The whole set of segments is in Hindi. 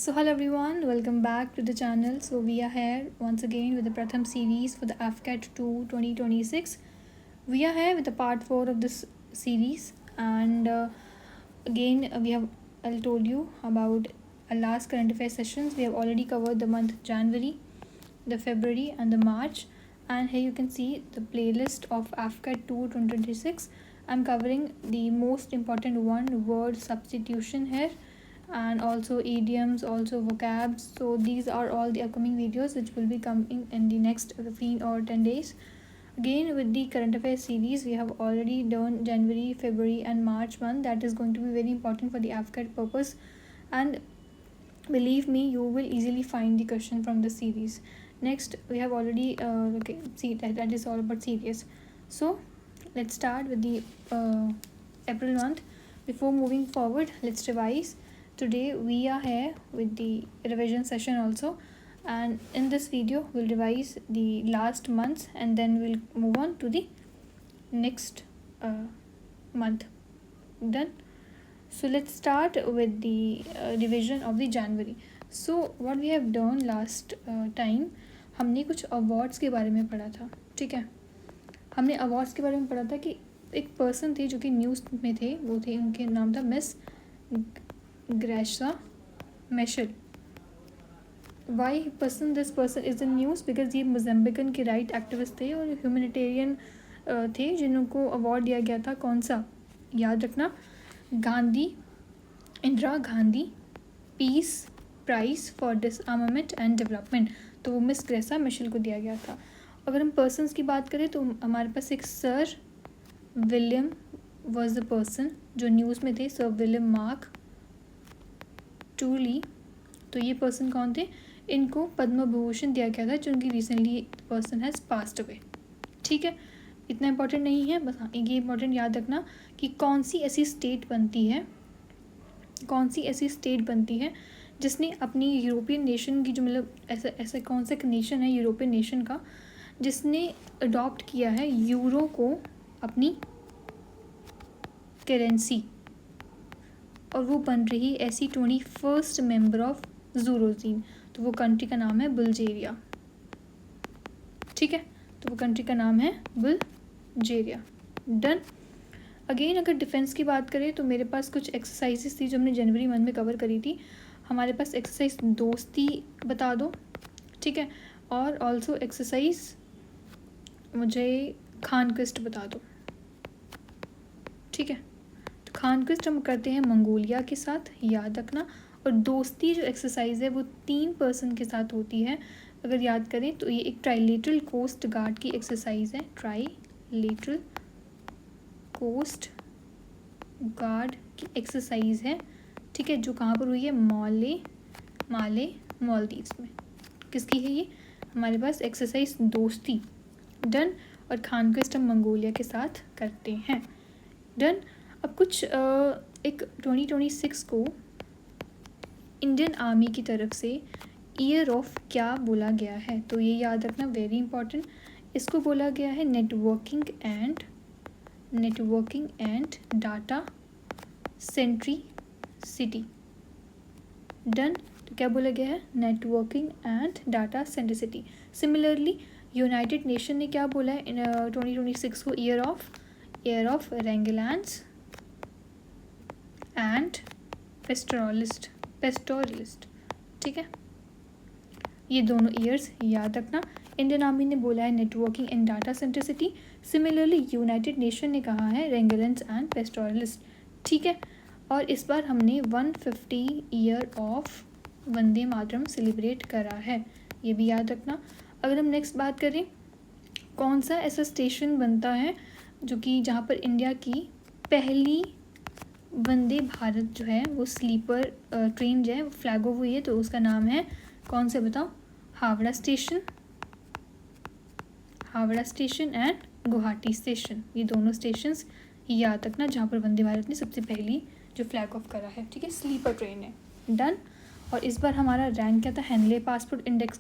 So hello everyone, welcome back to the channel. So we are here once again with the Pratham series for the AFCAT 2 2026. We are here with the part 4 of this series, and again we have I told you about our last current affairs sessions. We have already covered the month January, the February and the March, and here you can see the playlist of AFCAT 2 2026. I'm covering the most important one, word substitution here, and also idioms, also vocabs. So these are all the upcoming videos which will be coming in the next 15 or 10 days. Again, with the current affairs series, we have already done January, February and March month. That is going to be very important for the AFCAT purpose, and believe me, you will easily find the question from the series. Next, we have already see that is all about series. So let's start with the April month. Before moving forward, let's revise. Today we are here with the revision session also, and in this video we'll revise the last months and then we'll move on to the next month. Done. So let's start with the revision of the January. So what we have done last time, हमने कुछ अवार्ड्स के बारे में पढ़ा था. ठीक है, हमने अवार्ड्स के बारे में पढ़ा था कि एक पर्सन थे जो कि न्यूज़ में थे. वो थे, उनके नाम था miss Graca Machel. Why this person is in news? Because ये मोज़म्बिकन के राइट एक्टिविस्ट थे और ह्यूमैनिटेरियन थे जिनको अवार्ड दिया गया था. कौन सा? याद रखना, Gandhi, Indira Gandhi peace prize for डिसआर्मामेंट and development. तो वो मिस ग्रेसा मिशेल को दिया गया था. अगर हम पर्सन्स की बात करें तो हमारे पास एक sir William was the person जो न्यूज़ में थे. Sir William Mark Tully. तो ये पर्सन कौन थे? इनको पद्म विभूषण दिया गया था जो उनकी recently person has passed away. ठीक है, इतना इंपॉर्टेंट नहीं है, बस हाँ ये इंपॉर्टेंट याद रखना कि कौन सी ऐसी स्टेट बनती है जिसने अपनी यूरोपियन नेशन की जो मतलब ऐसा कौन सा नेशन है यूरोपियन नेशन का जिसने अडॉप्ट किया है यूरो को अपनी करेंसी, और वो बन रही ऐसी 21st मेंबर ऑफ यूरोज़ोन. तो वो कंट्री का नाम है बुल्गारिया. ठीक है, तो वो कंट्री का नाम है बुल्गारिया. डन. अगेन अगर डिफेंस की बात करें तो मेरे पास कुछ एक्सरसाइजेस थी जो हमने जनवरी मंथ में कवर करी थी. हमारे पास एक्सरसाइज दोस्ती बता दो. ठीक है, और ऑल्सो एक्सरसाइज मुझे खानक्विस्ट बता दो. ठीक है, तो खानक्विस्ट हम करते हैं मंगोलिया के साथ, याद रखना. और दोस्ती जो एक्सरसाइज है वो 3 पर्सन के साथ होती है. अगर याद करें तो ये एक ट्राइलेटरल कोस्ट गार्ड की एक्सरसाइज है. ट्राइलेटरल कोस्ट गार्ड की एक्सरसाइज है. ठीक है, जो कहाँ पर हुई है? मालदीव्स में. किसकी है ये? हमारे पास एक्सरसाइज दोस्ती. डन. और खानक्विस्ट हम मंगोलिया के साथ करते हैं. डन. अब कुछ एक 2026 को इंडियन आर्मी की तरफ से ईयर ऑफ क्या बोला गया है? तो ये याद रखना, वेरी इंपॉर्टेंट. इसको बोला गया है networking and data centricity. Done. तो क्या बोला गया है? Networking and data centricity. Similarly United Nation ने क्या बोला है इन 2026 को? Year of rangelands and pastoralist. ठीक है, ये दोनों ईयर्स याद रखना. इंडियन आर्मी ने बोला है networking and data centricity. Similarly United Nation ने कहा है रेंगेलेंस एंड पेस्टोरलिस्ट. ठीक है, और इस बार हमने 150 year of Vande Mataram celebrate करा है, ये भी याद रखना. अगर हम नेक्स्ट बात करें, कौन सा ऐसा स्टेशन बनता है जो कि जहाँ पर इंडिया की पहली वंदे भारत जो है वो स्लीपर ट्रेन जो है वो फ्लैग ऑफ हुई है? तो उसका नाम है कौन से बताओ? Howrah station and Guwahati station. ये दोनों स्टेशंस याद रखना जहाँ पर वंदे भारत ने सबसे पहली जो फ्लैग ऑफ करा है. ठीक है, स्लीपर ट्रेन है. डन. और इस बार हमारा रैंक क्या था? हेनले पासपोर्ट इंडेक्स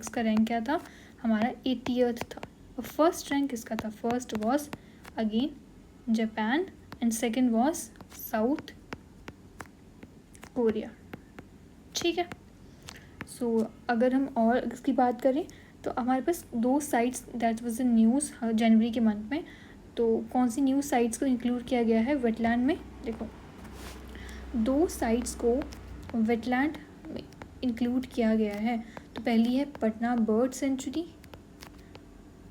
का रैंक क्या था? हमारा 80th था. और फर्स्ट रैंक किसका था? First was again Japan and second was south Korea. ठीक है। सो अगर हम और इसकी बात करें तो हमारे पास 2 sites that was the news जनवरी के मंथ में। तो कौन सी न्यूज़ साइट्स को इंक्लूड किया गया है वेटलैंड में? देखो, 2 साइट्स को वेटलैंड में इंक्लूड किया गया है। तो पहली है पटना बर्ड सेंचुरी।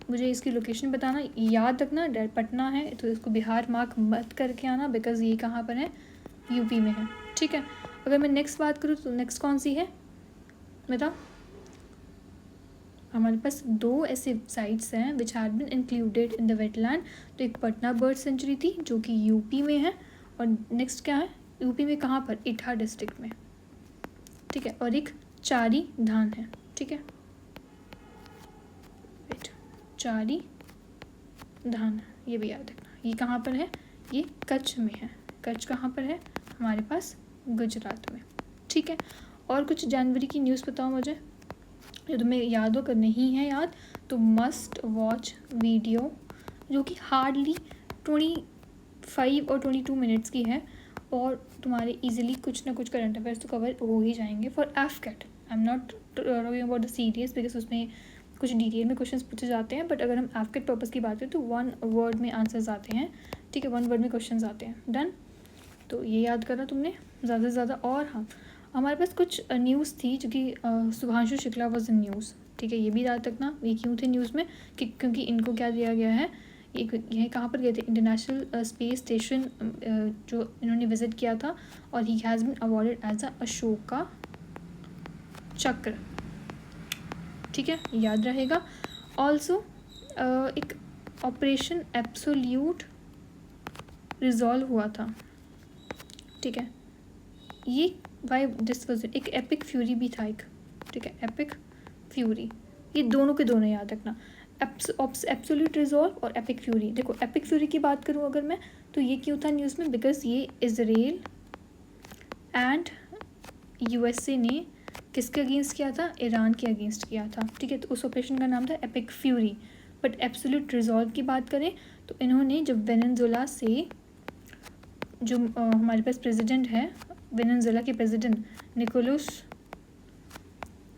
मुझे इसकी लोकेशन बताना, याद रखना पटना है तो इसको बिहार मार्क मत करके आना, बिकॉज़ ये कहाँ पर है? यूपी में है। ठीक है। अगर मैं नेक्स्ट बात करूँ तो नेक्स्ट कौन सी है बता? हमारे पास 2 ऐसे साइट्स हैं which had been included in the wetland. तो एक पटना बर्ड सेंचुरी थी जो कि यूपी में है, और नेक्स्ट क्या है? यूपी में कहाँ पर? इटाह डिस्ट्रिक्ट में। ठीक है। और एक चारी धान है। ठीक है, चारी धान, ये भी याद रखना। ये कहाँ पर है? ये कच्छ में है। कच्छ कहाँ पर है? हमारे पास गुजरात में। ठीक है। और कुछ जनवरी की न्यूज़ बताओ मुझे जो तुम्हें याद हो। अगर नहीं है याद तो मस्ट वॉच वीडियो, जो कि हार्डली 25 और 22 मिनट्स की है, और तुम्हारे इजीली कुछ ना कुछ करंट अफेयर्स तो कवर हो ही जाएंगे for effect. I am not talking about the series because उसमें कुछ डिटेल में क्वेश्चंस पूछे जाते हैं, बट अगर हम एफकेट पर्पज़ की बात करें तो 1 वर्ड में आंसर्स आते हैं। ठीक है, 1 वर्ड में क्वेश्चंस आते हैं। डन। तो ये याद करना तुमने ज़्यादा से ज़्यादा। और हाँ, हमारे पास कुछ न्यूज़ थी जो कि Shubhanshu Shukla was in news. ठीक है, ये भी याद रखना। ये क्यों थे न्यूज़ में? क्योंकि इनको क्या दिया गया है, ये कहाँ पर गए थे? इंटरनेशनल स्पेस स्टेशन जो इन्होंने विजिट किया था, और he has been awarded as a Ashoka Chakra. ठीक है, याद रहेगा। ऑल्सो एक ऑपरेशन एब्सोल्यूट रिजॉल्व हुआ था। ठीक है, ये वाई दिस वॉज एक एपिक फ्यूरी भी था एक। ठीक है, एपिक फ्यूरी, ये दोनों के दोनों याद रखना। एब्सोल्यूट रिजॉल्व और एपिक फ्यूरी। देखो, एपिक फ्यूरी की बात करूँ अगर मैं, तो ये क्यों था न्यूज़ में? बिकॉज ये इजराइल एंड यूएसए ने किसके अगेंस्ट किया था? ईरान के अगेंस्ट किया था। ठीक है, तो उस ऑपरेशन का नाम था epic fury. But absolute resolve की बात करें तो इन्होंने जब वेनेजुएला से जो हमारे पास प्रेसिडेंट है, वेनेजुएला के प्रेसिडेंट निकोलस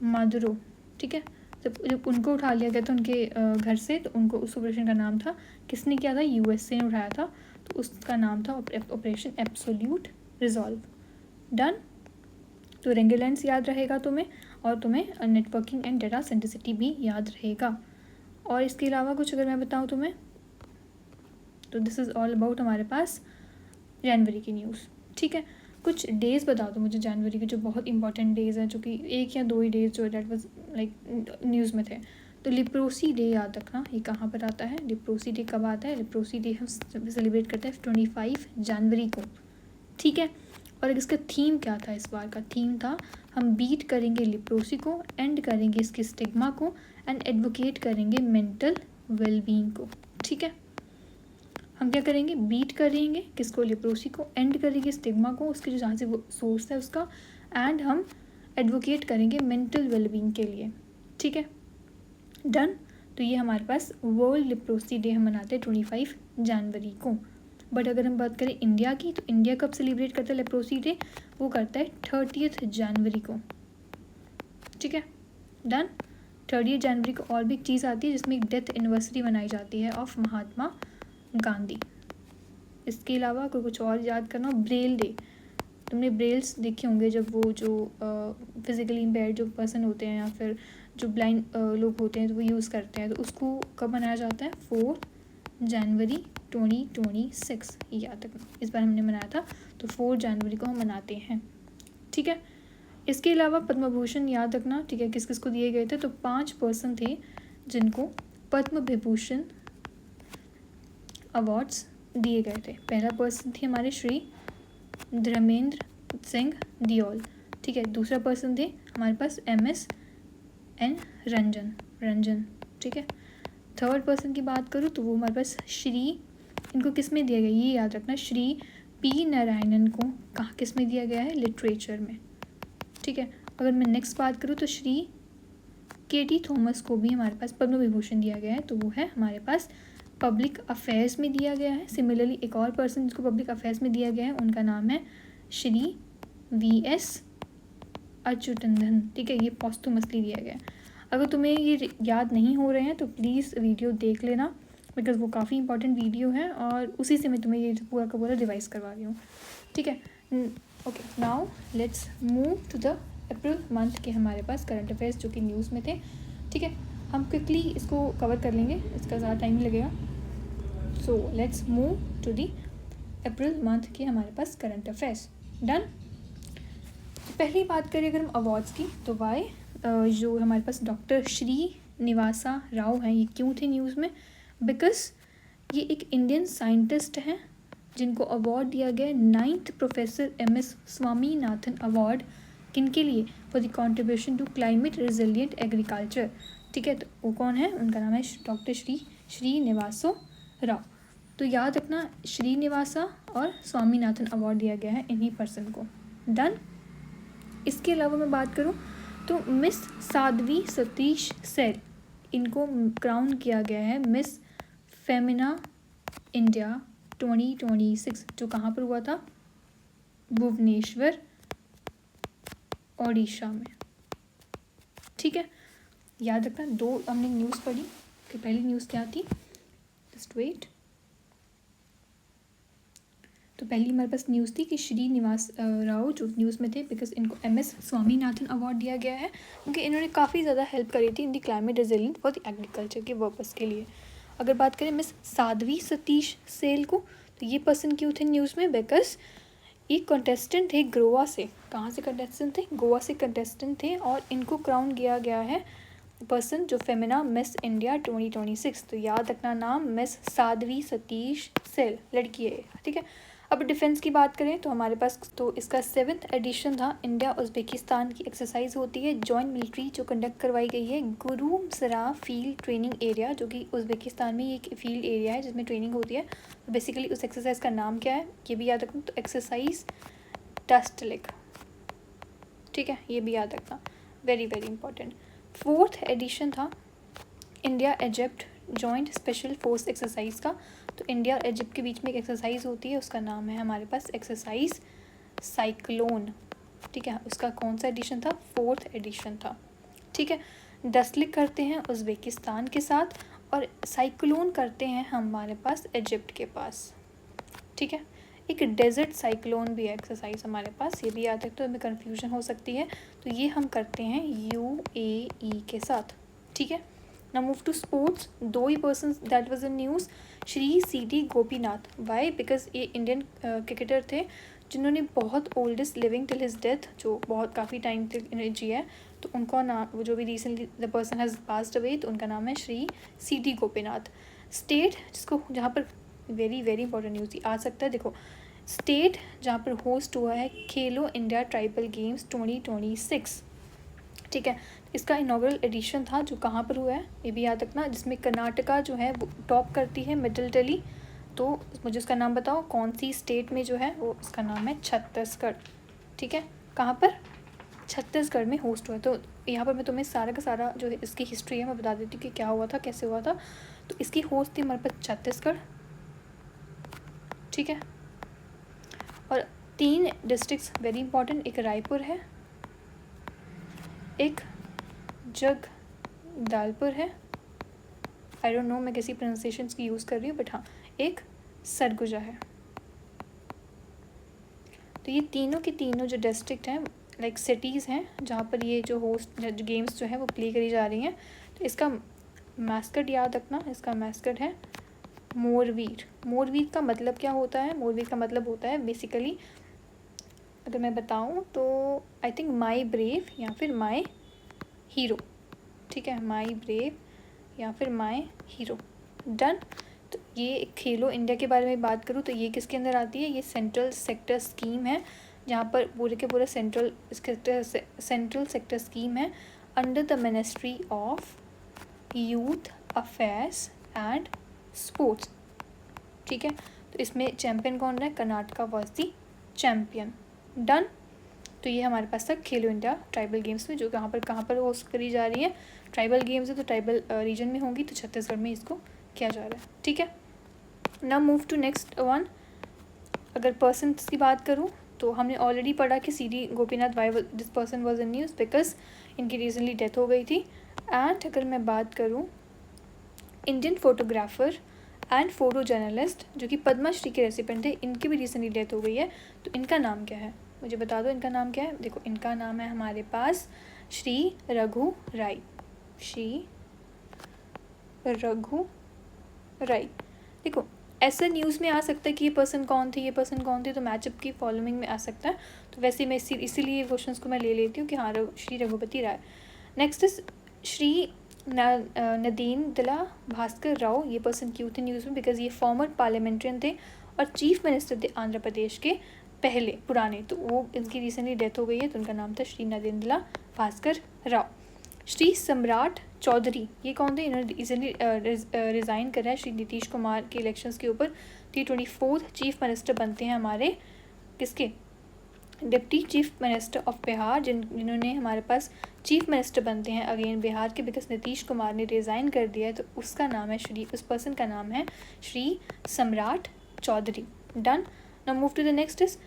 मादुरो, ठीक है, जब उनको उठा लिया गया था उनके घर से, तो उनको उस ऑपरेशन का नाम था, किसने किया था? यूएसए ने उठाया था, तो उसका नाम था ऑपरेशन एब्सोल्यूट रिजॉल्व। डन। तो रेंगुलेंस याद रहेगा तुम्हें, और तुम्हें नेटवर्किंग एंड डेटा सेंटिसिटी भी याद रहेगा। और इसके अलावा कुछ अगर मैं बताऊँ तुम्हें, तो दिस इज़ ऑल अबाउट हमारे पास जनवरी की न्यूज़। ठीक है, कुछ डेज़ बता दो मुझे जनवरी के जो बहुत इंपॉर्टेंट डेज़ हैं, जो कि 1 या 2 ही डेज़ जो डेट वाज लाइक न्यूज़ में थे। तो लिप्रोसी डे याद रखना, ये कहाँ पर आता है? लिप्रोसी डे कब आता है? लिप्रोसी डे हम सेलिब्रेट करते हैं 25 जनवरी को। ठीक है, और इसका थीम क्या था? इस बार का थीम था हम बीट करेंगे लिप्रोसी को, एंड करेंगे इसके स्टिग्मा को, एंड एडवोकेट करेंगे मेंटल वेलबींग को। ठीक है, हम क्या करेंगे? बीट करेंगे किसको? लिप्रोसी को। एंड करेंगे स्टिग्मा को, उसके जो जहाँ से वो सोर्स है उसका, एंड हम एडवोकेट करेंगे मेंटल वेलबींग के लिए। ठीक है, डन। तो ये हमारे पास वर्ल्ड लिप्रोसी डे हम मनाते हैं 25 जनवरी को। बट अगर हम बात करें इंडिया की, तो इंडिया कब सेलिब्रेट करता है लिप्रोसी डे? वो करता है 30 जनवरी को। ठीक है, डन। 30 जनवरी को और भी एक चीज़ आती है जिसमें एक डेथ एनिवर्सरी मनाई जाती है ऑफ महात्मा गांधी। इसके अलावा कोई कुछ और याद करना हो, ब्रेल डे। तुमने ब्रेल्स देखे होंगे, जब वो जो फिज़िकली इम्पेयर्ड जो पर्सन होते हैं या फिर जो ब्लाइंड लोग होते हैं तो वो यूज़ करते हैं, तो उसको कब मनाया जाता है? 4 जनवरी 2026। याद रखना, इस बार हमने मनाया था, तो 4 जनवरी को हम मनाते हैं। ठीक है, इसके अलावा पद्म भूषण याद रखना। ठीक है, किस किस को दिए गए थे? तो 5 पर्सन थे जिनको पद्म विभूषण अवार्ड्स दिए गए थे। पहला पर्सन थे हमारे श्री धर्मेंद्र सिंह दियोल। ठीक है, दूसरा पर्सन थे हमारे पास MSN रंजन। ठीक है, थर्ड पर्सन की बात करूँ तो वो हमारे पास श्री, इनको किस में दिया गया? ये याद रखना, श्री P नारायणन को कहाँ किस में दिया गया है? लिटरेचर में। ठीक है, अगर मैं नेक्स्ट बात करूँ तो श्री KT थॉमस को भी हमारे पास पद्म विभूषण दिया गया है, तो वो है हमारे पास पब्लिक अफेयर्स में दिया गया है। सिमिलरली एक और पर्सन जिसको पब्लिक अफेयर्स में दिया गया है, उनका नाम है श्री VS अच्युतंदन, ठीक है, ये पोस्टुमसली दिया गया है। अगर तुम्हें ये याद नहीं हो रहे हैं तो प्लीज़ वीडियो देख लेना, बिकॉज वो काफ़ी इंपॉर्टेंट वीडियो है और उसी से मैं तुम्हें ये पूरा का पूरा रिवाइज करवा रही हूँ, ठीक है। Okay, now let's move to the April month के हमारे पास करंट अफेयर्स जो कि न्यूज़ में थे, ठीक है। हम क्विकली इसको कवर कर लेंगे, इसका ज़्यादा टाइम नहीं लगेगा। So let's move to the April month के हमारे पास करंट अफेयर्स। डन। पहली बात करें अगर हम अवार्ड्स की, तो वाई जो हमारे पास डॉक्टर श्रीनिवासा राव हैं, ये क्यों थे न्यूज़ में? बिकॉज ये एक इंडियन साइंटिस्ट हैं जिनको अवार्ड दिया गया 9th professor MS Swaminathan award. किनके लिए? For the contribution to climate resilient agriculture, ठीक है। तो वो कौन है? उनका नाम है डॉक्टर श्रीनिवासो राव। तो याद रखना, श्रीनिवासा और स्वामीनाथन अवार्ड दिया गया है इन्हीं पर्सन को। डन। इसके अलावा मैं बात करूँ तो मिस साध्वी सतीश सेल, इनको क्राउन किया गया है मिस फेमिना इंडिया 2026, जो कहाँ पर हुआ था? भुवनेश्वर, ओडिशा में, ठीक है। याद रखना, दो हमने न्यूज़ पढ़ी कि पहली न्यूज़ क्या थी, जस्ट वेट। तो पहली हमारे पास न्यूज़ थी कि श्रीनिवास राव जो न्यूज़ में थे, बिकॉज इनको MS स्वामीनाथन अवार्ड दिया गया है क्योंकि इन्होंने काफ़ी ज़्यादा हेल्प करी थी in the climate resilient for the agriculture के पर्पज़ के लिए। अगर बात करें मिस साध्वी सतीश सेल को, तो ये पर्सन क्यों थे न्यूज़ में? बिकॉज ये कंटेस्टेंट थे गोवा से। कहाँ से कंटेस्टेंट थे? गोवा से कंटेस्टेंट थे और इनको क्राउन किया गया है पर्सन जो फेमिना मिस इंडिया 2026। तो याद रखना नाम मिस साध्वी सतीश सेल, लड़की है, ठीक है। अब डिफेंस की बात करें तो हमारे पास तो इसका 7th एडिशन था। इंडिया उज़्बेकिस्तान की एक्सरसाइज होती है जॉइंट मिलिट्री जो कंडक्ट करवाई गई है गुरुमसरा फील्ड ट्रेनिंग एरिया, जो कि उज़्बेकिस्तान में एक फील्ड एरिया है जिसमें ट्रेनिंग होती है। तो बेसिकली उस एक्सरसाइज का नाम क्या है ये भी याद रखना, तो एक्सरसाइज टस्टलिक, ठीक है, ये भी याद रखना, very very important. 4th edition था India Egypt joint special force exercise का। तो इंडिया और इजिप्ट के बीच में एक एक्सरसाइज होती है, उसका नाम है हमारे पास एक्सरसाइज साइक्लोन, ठीक है। उसका कौन सा एडिशन था? 4th एडिशन था, ठीक है। डस्टलिक करते हैं उज़्बेकिस्तान के साथ और साइक्लोन करते हैं हमारे पास इजिप्ट के पास, ठीक है। एक डेजर्ट साइक्लोन भी है एक्सरसाइज हमारे पास, ये भी याद रखते हो, हमें कन्फ्यूजन हो सकती है। तो ये हम करते हैं UAE के साथ, ठीक है। Now move to sports. दो ही persons that was in news, Shri CD Gopinath. Why? Because ये इंडियन क्रिकेटर थे जिन्होंने बहुत oldest living till his death, जो बहुत काफ़ी टाइम तक जिया है। तो उनका नाम, वो जो भी recently the person has passed away, तो उनका नाम है श्री CD गोपीनाथ। स्टेट जिसको, जहाँ पर वेरी वेरी इंपॉर्टेंट न्यूज़ आ सकता है, देखो स्टेट जहाँ पर होस्ट हुआ है खेलो इंडिया ट्राइबल गेम्स 2026, ठीक है। इसका इनॉग्रल एडिशन था जो कहाँ पर हुआ है ये भी याद रखना, जिसमें कर्नाटका जो है वो टॉप करती है मिडिल दिल्ली। तो मुझे उसका नाम बताओ कौन सी स्टेट में जो है वो, उसका नाम है छत्तीसगढ़, ठीक है। कहाँ पर? छत्तीसगढ़ में होस्ट हुआ है। तो यहाँ पर मैं तुम्हें सारा का सारा जो है इसकी हिस्ट्री है मैं बता देती हूँ कि क्या हुआ था, कैसे हुआ था। तो इसकी होस्ट थी हमारे पास छत्तीसगढ़, ठीक है। और 3 डिस्ट्रिक्ट्स वेरी इंपॉर्टेंट, एक रायपुर है, एक जगदलपुर है, आई डोंट नो मैं कैसी प्रोनाउंसिएशन की यूज़ कर रही हूँ, बट हाँ, एक सरगुजा है। तो ये तीनों के तीनों जो डिस्ट्रिक्ट हैं लाइक सिटीज़ हैं जहाँ पर ये जो होस्ट गेम्स जो है वो प्ले करी जा रही हैं। तो इसका मैस्कट याद रखना, इसका मैस्कट है मोरवीर। मोरवीर का मतलब क्या होता है? मोरवीर का मतलब होता है बेसिकली, अगर मैं बताऊँ तो आई थिंक माई ब्रेव या फिर माई हीरो, ठीक है, माई ब्रेव या फिर माई हीरो। डन। तो ये खेलो इंडिया के बारे में बात करूँ तो ये किसके अंदर आती है? ये सेंट्रल सेक्टर स्कीम है, जहाँ पर पूरे के पूरे सेंट्रल सेक्टर स्कीम है under the ministry of youth affairs and sports, ठीक है। तो इसमें चैम्पियन कौन रहा है? Karnataka was the champion. Done. तो ये हमारे पास तक खेलो इंडिया ट्राइबल गेम्स में, जो कहाँ पर होस्ट करी जा रही है, ट्राइबल गेम्स है तो ट्राइबल रीजन में होंगी, तो छत्तीसगढ़ में इसको किया जा रहा है, ठीक है। Now move to next one. अगर पर्सन्स की बात करूँ तो हमने ऑलरेडी पढ़ा कि CD Gopinath why this person was in news because इनकी रिसेंटली डेथ हो गई थी। एंड अगर मैं बात करूँ Indian photographer and photo journalist जो कि पद्मश्री के रेसिपेंट थे, इनकी भी रिसेंटली डेथ हो गई है। तो इनका नाम क्या है, मुझे बता दो इनका नाम क्या है। देखो इनका नाम है हमारे पास श्री रघु राय। श्री रघु राय। देखो ऐसा न्यूज़ में आ सकता है कि ये पर्सन कौन थे, ये पर्सन कौन थे, तो मैचअप की फॉलोइंग में आ सकता है। तो वैसे मैं इसीलिए क्वेश्चंस को मैं ले लेती हूँ कि हाँ श्री रघुपति राय। Next is Shri Nadendra Bhaskar Rao. ये पर्सन क्यों थे न्यूज़ में, बिकॉज ये फॉर्मर पार्लियामेंट्रियन थे और चीफ मिनिस्टर थे आंध्र प्रदेश के पहले पुराने। तो वो इनकी रिसेंटली डेथ हो गई है, तो उनका नाम था श्री नदेंद्र भास्कर राव। श्री सम्राट चौधरी, ये कौन थे, इन्होंने रिसेंटली रिज़ाइन करा है श्री नीतीश कुमार के इलेक्शंस के ऊपर। तो ये 24th चीफ मिनिस्टर बनते हैं हमारे किसके, deputy chief minister of Bihar, जिन्होंने हमारे पास चीफ मिनिस्टर बनते हैं अगेन बिहार के, बिकॉज नीतीश कुमार ने रिज़ाइन कर दिया है। तो उसका नाम है उस पर्सन का नाम है Shri Samrat Choudhary. Done. Now move to the next is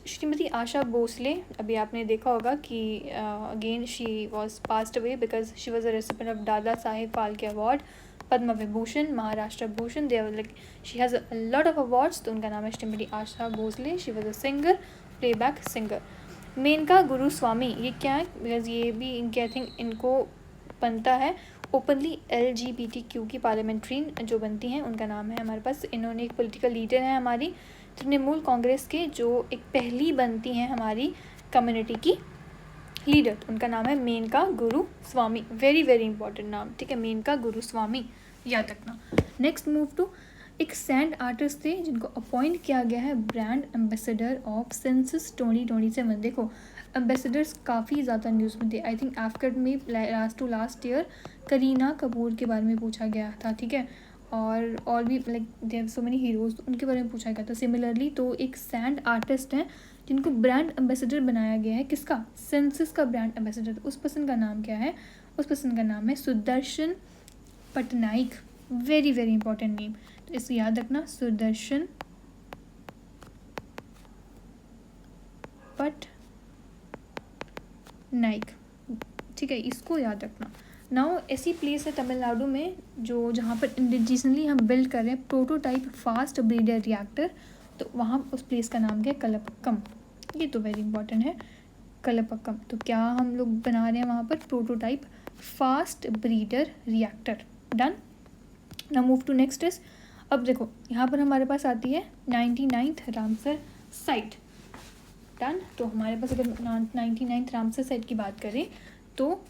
Shrimati Asha Bhosle. अभी आपने देखा होगा कि again she was passed away because she was a recipient of Dada Saheb Phalke award, Padma Vibhushan, Maharashtra Bhushan, they like she has a lot of awards. तो उनका नाम है Shrimati Asha Bhosle. She was a singer, playback singer. Menaka Guruswamy, ये क्या है, बिकॉज ये भी इनके आई थिंक इनको बनता है ओपनली LGBTQ की पार्लियामेंट्रीन जो बनती हैं, उनका नाम है हमारे पास। इन्होंने एक पॉलिटिकल लीडर है हमारी तृणमूल कांग्रेस के, जो एक पहली बनती हैं हमारी कम्युनिटी की लीडर। तो उनका नाम है Menaka Guruswamy. Very very important नाम, ठीक है, मेनका गुरुस्वामी, याद रखना। नेक्स्ट मूव टू एक सैंड आर्टिस्ट थे जिनको अपॉइंट किया गया है ब्रांड एम्बेसडर ऑफ सेंसस 2027। देखो एम्बेसडर्स काफ़ी ज़्यादा न्यूज़ में थे। आई थिंक एफकेट में लास्ट ईयर करीना कपूर के बारे में पूछा गया था, ठीक है, और भी like there so many heroes, उनके बारे में पूछा गया था सिमिलरली। तो एक सैंड आर्टिस्ट हैं जिनको ब्रांड एम्बेसडर बनाया गया है, किसका, सेंसस का ब्रांड एम्बेसडर। उस पर्सन का नाम क्या है, उस पर्सन का नाम है Sudarshan Patnaik. Very very important name, तो इसे याद रखना, सुदर्शन पटनायक, ठीक है, इसको याद रखना। नाउ ऐसी प्लेस है तमिलनाडु में जो जहाँ पर इंडिजिनली हम बिल्ड कर रहे हैं प्रोटोटाइप फास्ट ब्रीडर रिएक्टर। तो वहाँ उस प्लेस का नाम क्या है, कलपक्कम। ये तो वेरी इंपॉर्टेंट है, कलपक्कम। तो क्या हम लोग बना रहे हैं वहाँ पर prototype fast breeder reactor. Done. Now move to next is, अब देखो यहाँ पर हमारे पास आती है 99th रामसर साइट। डन। तो हमारे पास अगर 99th रामसर साइट की बात करें तो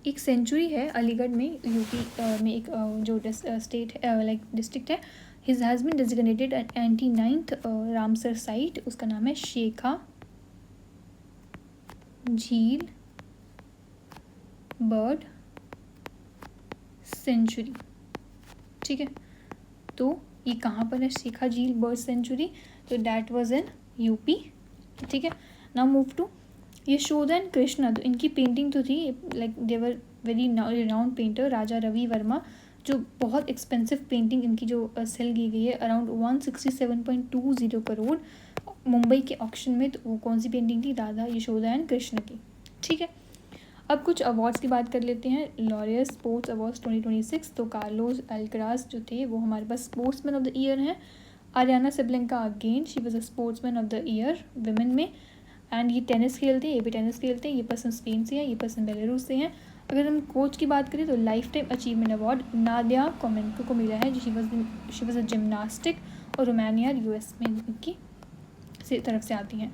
एक सेंचुरी है अलीगढ़ में, यूपी में एक जो स्टेट लाइक डिस्ट्रिक्ट है, his has been designated at 99th Ramsar site. उसका नाम है शेखा झील बर्ड सेंचुरी, ठीक है। तो ये कहाँ पर है शेखा झील बर्ड सेंचुरी, तो डैट वाज इन यूपी, ठीक है। Now move to Yashoda and Krishna. तो इनकी पेंटिंग तो थी like they were very renowned painter, Raja Ravi Varma, जो बहुत एक्सपेंसिव पेंटिंग इनकी जो सेल की गई है अराउंड 167.20 करोड़ मुंबई के ऑक्शन में। तो वो कौन सी पेंटिंग थी, राधा यशोदा एंड कृष्ण की, ठीक है। अब कुछ अवार्ड्स की बात कर लेते हैं। Laureus sports awards 2026। तो कार्लोस अल्कराज जो थे वो हमारे पास स्पोर्ट्समैन ऑफ द ईयर हैं। Aryna Sabalenka again she was a sportsman of the year women में। एंड ये टेनिस खेलते हैं, ये भी टेनिस खेलते हैं। ये पर्सन स्पेन से है, ये पर्सन बेलारूस से हैं। अगर हम कोच की बात करें तो lifetime achievement award Nadia Comaneci को मिला है, जो शी वॉज अ जिम्नास्टिक, और रोमानिया US में इनकी तरफ से आती हैं।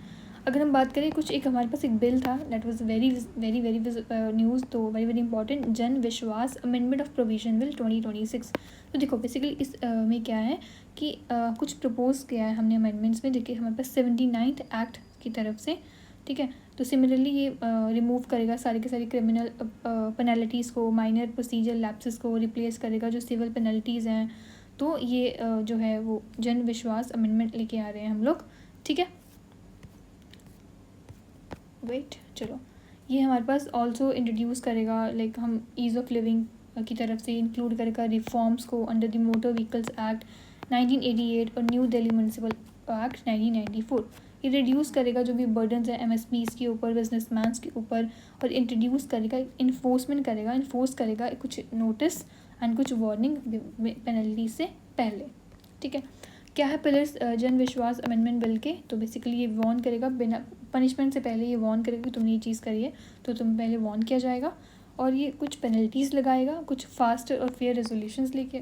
अगर हम बात करें कुछ एक हमारे पास एक बिल था that was very very very news, तो वेरी वेरी इंपॉर्टेंट, जन विश्वास अमेंडमेंट ऑफ प्रोविजन बिल 2026। तो देखो बेसिकली इस में क्या है कि कुछ प्रपोज किया है हमने अमेंडमेंट्स में। देखिए हमारे पास 79th एक्ट की तरफ से, ठीक है। तो सिमिलरली ये रिमूव करेगा सारी के सारी क्रिमिनल पेनल्टीज़ को, माइनर प्रोसीजर लैप्सेस को रिप्लेस करेगा जो सिविल पेनल्टीज़ हैं। तो ये जो है वो जन विश्वास अमेंडमेंट लेके आ रहे हैं हम लोग, ठीक है। वेट, चलो ये हमारे पास ऑल्सो इंट्रोड्यूस करेगा लाइक हम ईज़ ऑफ लिविंग की तरफ से इंक्लूड करेगा रिफॉर्म्स को under the motor vehicles act 1988 और न्यू दिल्ली म्यूनसिपल एक्ट 1994। ये रिड्यूस करेगा जो भी बर्डन्स है एमएसपीज़ के ऊपर, बिजनेसमैन्स के ऊपर, और इंट्रोड्यूस करेगा, इन्फोर्स करेगा कुछ नोटिस एंड कुछ वार्निंग पेनल्टी से पहले। ठीक है, क्या है पिलर्स जन विश्वास अमेंडमेंट बिल के? तो बेसिकली ये वार्न करेगा, बिना पनिशमेंट से पहले ये वार्न करेगा कि तुमने ये चीज़ करी है तो तुम पहले वार्न किया जाएगा, और ये कुछ पेनल्टीज़ लगाएगा, कुछ फास्ट और फेयर रेजोल्यूशंस लेके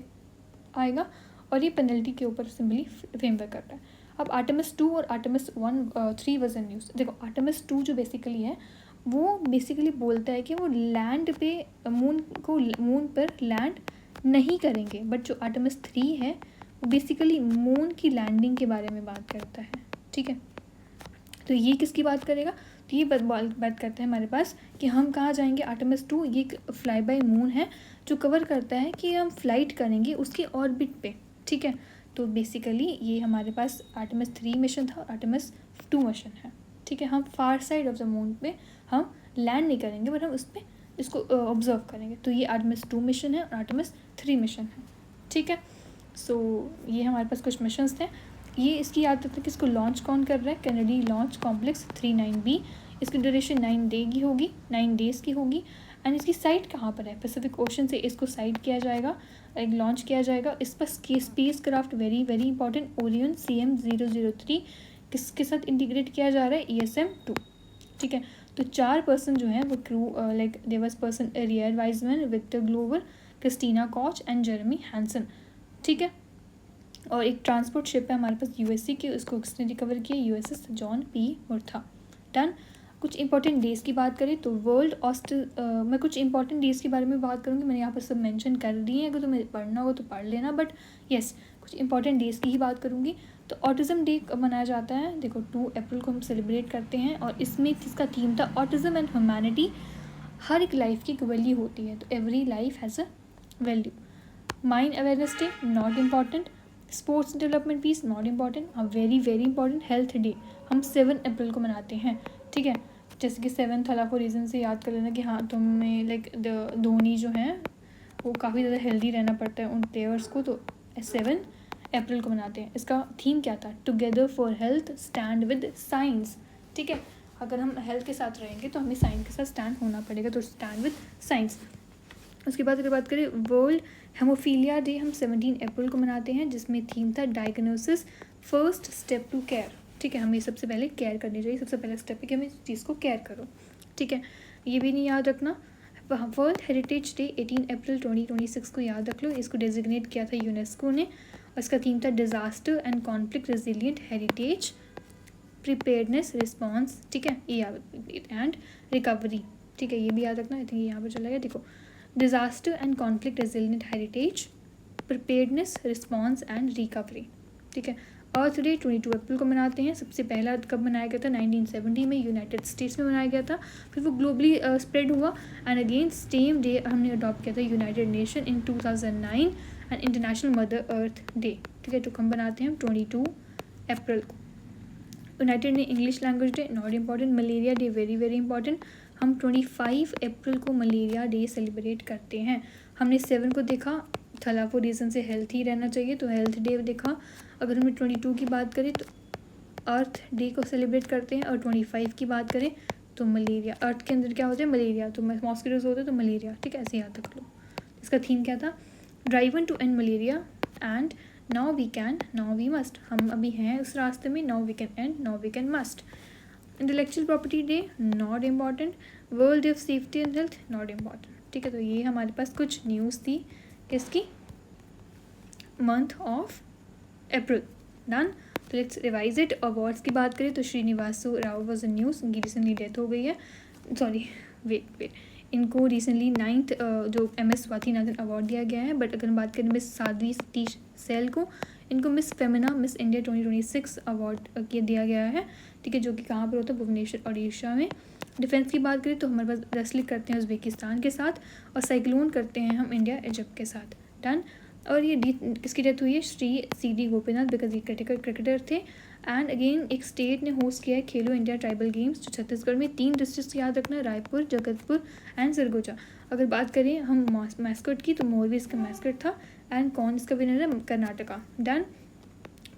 आएगा, और ये पेनल्टी के ऊपर सिंपली फ्रेमवर्क करता है। अब आर्टेमिस 2 और आर्टेमिस 3 वाज इन न्यूज़। देखो आर्टेमिस 2 जो बेसिकली है वो बेसिकली बोलता है कि वो लैंड पे मून पर लैंड नहीं करेंगे, बट जो आर्टेमिस 3 है वो बेसिकली मून की लैंडिंग के बारे में बात करता है। ठीक है, तो ये किसकी बात करेगा? तो ये बात करता है हमारे पास कि हम कहाँ जाएंगे। आर्टेमिस 2 ये एक फ्लाई बाय मून है जो कवर करता है कि हम फ्लाइट करेंगे उसके ऑर्बिट पे। ठीक है, तो बेसिकली ये हमारे पास आर्टेमिस 3 मिशन था और आर्टेमिस 2 मिशन है। ठीक है, हम फार साइड ऑफ द मून पे हम लैंड नहीं करेंगे, बट हम उस पर इसको ऑब्जर्व करेंगे। तो ये आर्टेमिस 2 मिशन है और आर्टेमिस 3 मिशन है। ठीक है, सो ये हमारे पास कुछ मिशंस थे। ये इसकी याद रखते हैं कि इसको लॉन्च कौन कर रहा है? Kennedy launch complex 39B। इसकी ड्यूरेशन 9 डेज़ की होगी एंड इसकी साइट कहाँ पर है? पैसिफिक ओशन से इसको साइट किया जाएगा, एक लॉन्च किया जाएगा। इस पर space craft very very important Orion CM-003 किसके साथ इंटीग्रेट किया जा रहा है? ESM-2। ठीक है, तो 4 पर्सन जो हैं वो crew like these person Reid Wiseman, Victor Glover, Christina Koch and Jeremy Hansen. ठीक है, और एक ट्रांसपोर्ट शिप है हमारे पास यूएससी की, उसको किसने रिकवर किया? USS John P मुर्था। डन। कुछ इंपॉर्टेंट डेज़ की बात करें तो मैं कुछ इंपॉर्टेंट डेज़ के बारे में बात करूँगी। मैंने यहाँ पर सब मेंशन कर दिए हैं, अगर तुम्हें पढ़ना हो तो पढ़ लेना, बट येस कुछ इंपॉर्टेंट डेज़ की ही बात करूँगी। तो ऑटिज़म डे कब मनाया जाता है? देखो 2 अप्रैल को हम सेलिब्रेट करते हैं, और इसमें इसका थीम था ऑटिज़म एंड ह्यूमैनिटी। हर एक लाइफ की एक वैल्यू होती है, तो every life has a value. Mind awareness day not important. Sports development peace not important. हाँ very very important health day हम 7 अप्रैल को मनाते हैं। ठीक है, जैसे कि 7th अला को रीज़न से याद कर लेना कि हाँ तुम्हें लाइक धोनी जो हैं वो काफ़ी ज़्यादा हेल्दी रहना पड़ता है उन प्लेयर्स को, तो 7 अप्रैल को मनाते हैं। इसका थीम क्या था? Together for health stand with science. ठीक है, अगर हम हेल्थ के साथ रहेंगे तो हमें साइंस के साथ स्टैंड होना पड़ेगा, तो स्टैंड विद साइंस। उसके बाद अगर बात करें वर्ल्ड हेमोफीलिया डे हम 17 अप्रैल को मनाते हैं, जिसमें थीम था diagnosis first step to care. ठीक है, हमें सबसे पहले केयर करनी चाहिए, सबसे पहला स्टेप है कि हमें इस चीज़ को केयर करो। ठीक है, ये भी नहीं याद रखना। वर्ल्ड हेरिटेज डे 18 अप्रैल 2026 को याद रख लो, इसको डेजिग्नेट किया था यूनेस्को ने, और इसका थीम था disaster and conflict resilient heritage preparedness response. ठीक है, ये याद एंड रिकवरी। ठीक है, ये भी याद रखना। आई थिंक ये यहाँ पर चला गया, देखो disaster and conflict resilient heritage preparedness response and recovery. ठीक है, अर्थ डे 22 अप्रैल को मनाते हैं। सबसे पहला कब मनाया गया था? 1970 में यूनाइटेड स्टेट्स में मनाया गया था, फिर वो ग्लोबली स्प्रेड हुआ, एंड अगेन सेम डे हमने अडॉप्ट किया था United nation in 2009 and international mother earth day. ठीक है, तो हम बनाते हैं हम 22 अप्रैल को। यूनाइटेड ने English language day not important. Malaria day very very important, हम 25 अप्रैल को मलेरिया डे सेलिब्रेट करते हैं। हमने 7 को देखा, थला को रीज़न से हेल्थी रहना चाहिए, तो हेल्थ डे देखा। अगर हमने 22 की बात करें तो अर्थ डे को सेलिब्रेट करते हैं, और 25 की बात करें तो मलेरिया। अर्थ के अंदर क्या होता है? मलेरिया, तो मॉस्किटोज होते हैं तो मलेरिया। ठीक है, ऐसे याद रख लो। इसका थीम क्या था? Driven to end malaria and now we can now we must. हम अभी हैं उस रास्ते में, now we can and now we can must. Intellectual property day not important. World of safety and health not important. ठीक है, तो ये हमारे पास कुछ न्यूज़ थी किसकी? Month of April. डन, तो लेट्स रिवाइज इट। अवार्ड्स की बात करें तो श्रीनिवासु राव वॉज अ न्यूज़, इनकी रिसेंटली डेथ हो गई है, सॉरी वेट इनको रिसेंटली 9th जो MS स्वातिनाथन अवार्ड दिया गया है। बट अगर हम बात करें मिस साध्वी सतीश सेल को, इनको miss Femina miss India 2026 award दिया गया है। ठीक है, जो कि कहाँ पर होता है? भुवनेश्वर ओडिशा में। डिफेंस की बात करें तो हमारे पास रेसलिंग करते हैं उज़्बेकिस्तान के साथ, और साइक्लोन करते हैं हम इंडिया इजिप्ट के साथ। डन, और ये किसकी डेथ हुई है? श्री CD गोपीनाथ, बिकॉज ये क्रिकेटर थे। एंड अगेन एक स्टेट ने होस्ट किया है खेलो इंडिया ट्राइबल गेम्स, जो छत्तीसगढ़ में 3 डिस्ट्रिक्ट याद रखना, रायपुर, जगतपुर एंड सरगोजा। अगर बात करें हम मैस्कट की तो मोरवी इसका मैस्कट था, एंड कौन इसका विनर है? कर्नाटका। डन,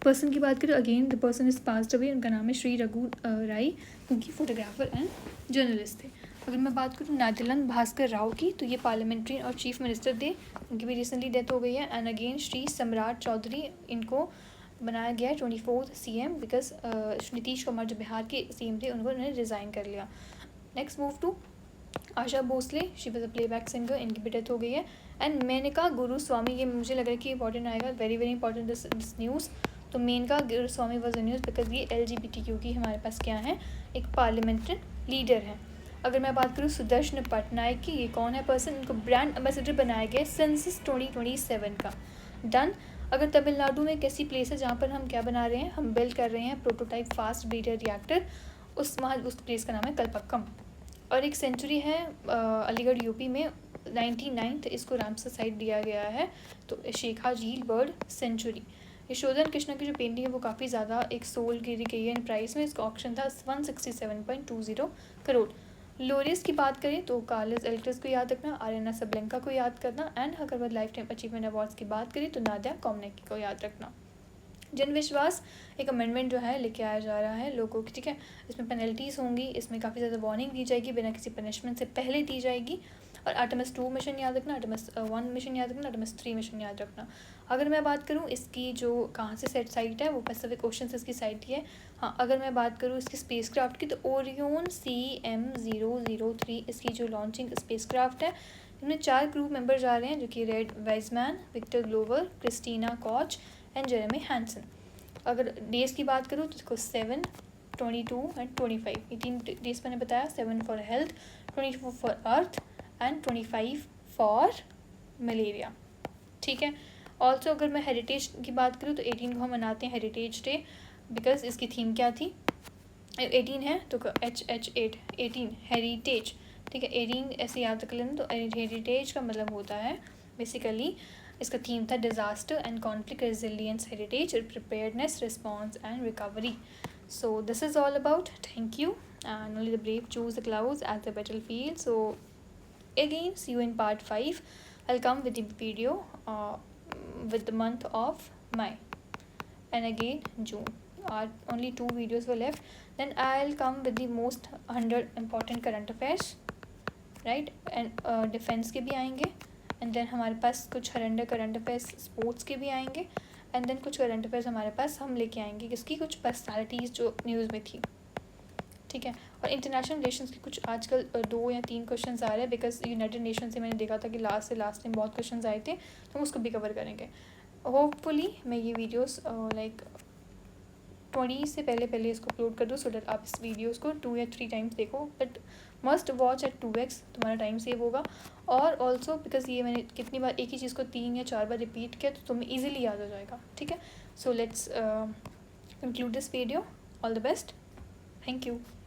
पर्सन की बात करें again the person is passed away, उनका नाम है श्री रघु राय, क्योंकि फोटोग्राफर एंड जर्नलिस्ट थे। अगर मैं बात करूँ नादिलन भास्कर राव की, तो ये पार्लियामेंट्री और चीफ मिनिस्टर थे, उनकी भी रिसेंटली डेथ हो गई है। एंड अगेन श्री सम्राट चौधरी, इनको बनाया गया है 24th CM because Nitish Kumar जो बिहार के CM थे उनको उन्होंने रिज़ाइन कर लिया। Next move to Asha Bhosle, she was a playback singer, इनकी भी डेथ हो गई है। एंड मेनका गुरुस्वामी, ये मुझे लग रहा है कि इंपॉर्टेंट आएगा, very very important this news. तो Menaka Guruswamy was a news because ये LGBTQ की हमारे पास क्या है, एक पार्लियामेंट्री लीडर है। अगर मैं बात करूँ सुदर्शन पटनायक की, ये कौन है पर्सन, इनको ब्रांड एम्बेसडर बनाया गया सेंसस 2027 का। डन। अगर तमिलनाडु में एक ऐसी प्लेस है जहाँ पर हम क्या बना रहे हैं, हम बिल्ड कर रहे हैं प्रोटोटाइप फास्ट ब्रीडर रिएक्टर, उस प्लेस का नाम है कलपक्कम। और एक सेंचुरी है अलीगढ़ UP में 99th, इसको रामसर साइट दिया गया है, तो शेखा झील बर्ड सेंचुरी। यशोधन कृष्णा की जो पेंटिंग है वो काफ़ी ज़्यादा एक सोल गिरी गई है इन प्राइस में, इसका ऑक्शन था 167.20 करोड़। लोरियस की बात करें तो कार्लोस एल्ट्रेस को याद रखना, आर्यना सबलेंका को याद करना, एंड अगर बात लाइफ टाइम अचीवमेंट अवार्ड्स की बात करें तो नादिया कॉमनेकी को याद रखना। जन विश्वास एक अमेंडमेंट जो है लेके आया जा रहा है लोगों की, ठीक है। इसमें पेनल्टीज़ होंगी, इसमें काफ़ी ज़्यादा वार्निंग दी जाएगी, बिना किसी पनिशमेंट से पहले दी जाएगी। और आर्टेमिस 2 मिशन याद रखना, आर्टेमिस 1 मिशन याद रखना, आर्टेमिस 3 मिशन याद रखना। अगर मैं बात करूँ इसकी जो कहाँ से सेट साइट है, वो पैसिफिक ओशन से इसकी साइट ही है। हाँ, अगर मैं बात करूँ इसकी स्पेस क्राफ्ट की, तो ओरियन CM003 इसकी जो लॉन्चिंग स्पेस क्राफ्ट है। इनमें 4 क्रू मेंबर जा रहे हैं, जो कि Reid Wiseman, Victor Glover, Christina Koch and Jeremy Hansen. अगर डेज़ की बात करूँ तो इसको 7, 22 एंड 25, ये 3 डेज़ मैंने बताया। 7 for health, 24 for earth and 25 for malaria, ठीक है। ऑल्सो अगर मैं हेरिटेज की बात करूँ तो 18 को हम मनाते हैं हेरिटेज डे, बिकॉज इसकी थीम क्या थी, 18 है तो HH8 18 हेरिटेज, ठीक है। 18 ऐसे याद कर लेना। तो हेरिटेज का मतलब होता है बेसिकली, इसका थीम था disaster and conflict resilience heritage, preparedness, response and recovery. So this is all about, thank you, and only the brave choose the clouds as the battle field. So again see you in part 5. I'll come with the video with the month of May and again June. Only 2 videos were left. Then I'll come with the most 100 important current affairs, right, and defense के भी आएंगे, and then हमारे पास कुछ 100 current affairs स्पोर्ट्स के भी आएंगे, and then कुछ current affairs हमारे पास हम लेके आएंगे किसकी, कुछ पर्सनालिटीज़ जो न्यूज़ में थी, ठीक है। और इंटरनेशनल रिलेशंस के कुछ आजकल 2 या 3 क्वेश्चंस आ रहे हैं, बिकॉज यूनाइटेड नेशन से मैंने देखा था कि लास्ट टाइम बहुत क्वेश्चंस आए थे, तो हम उसको भी कवर करेंगे। होपफुली मैं ये वीडियोस लाइक 20 से पहले इसको अपलोड कर दूँ, सो डैट आप इस वीडियोस को 2 या 3 टाइम्स देखो, but must watch eight 2x, तुम्हारा टाइम सेव होगा। और ऑल्सो बिकॉज ये मैंने कितनी बार एक ही चीज़ को 3 या 4 बार रिपीट किया, तो तुम्हें ईजिली याद हो जाएगा, ठीक है। So let's conclude this video. All the best, thank you.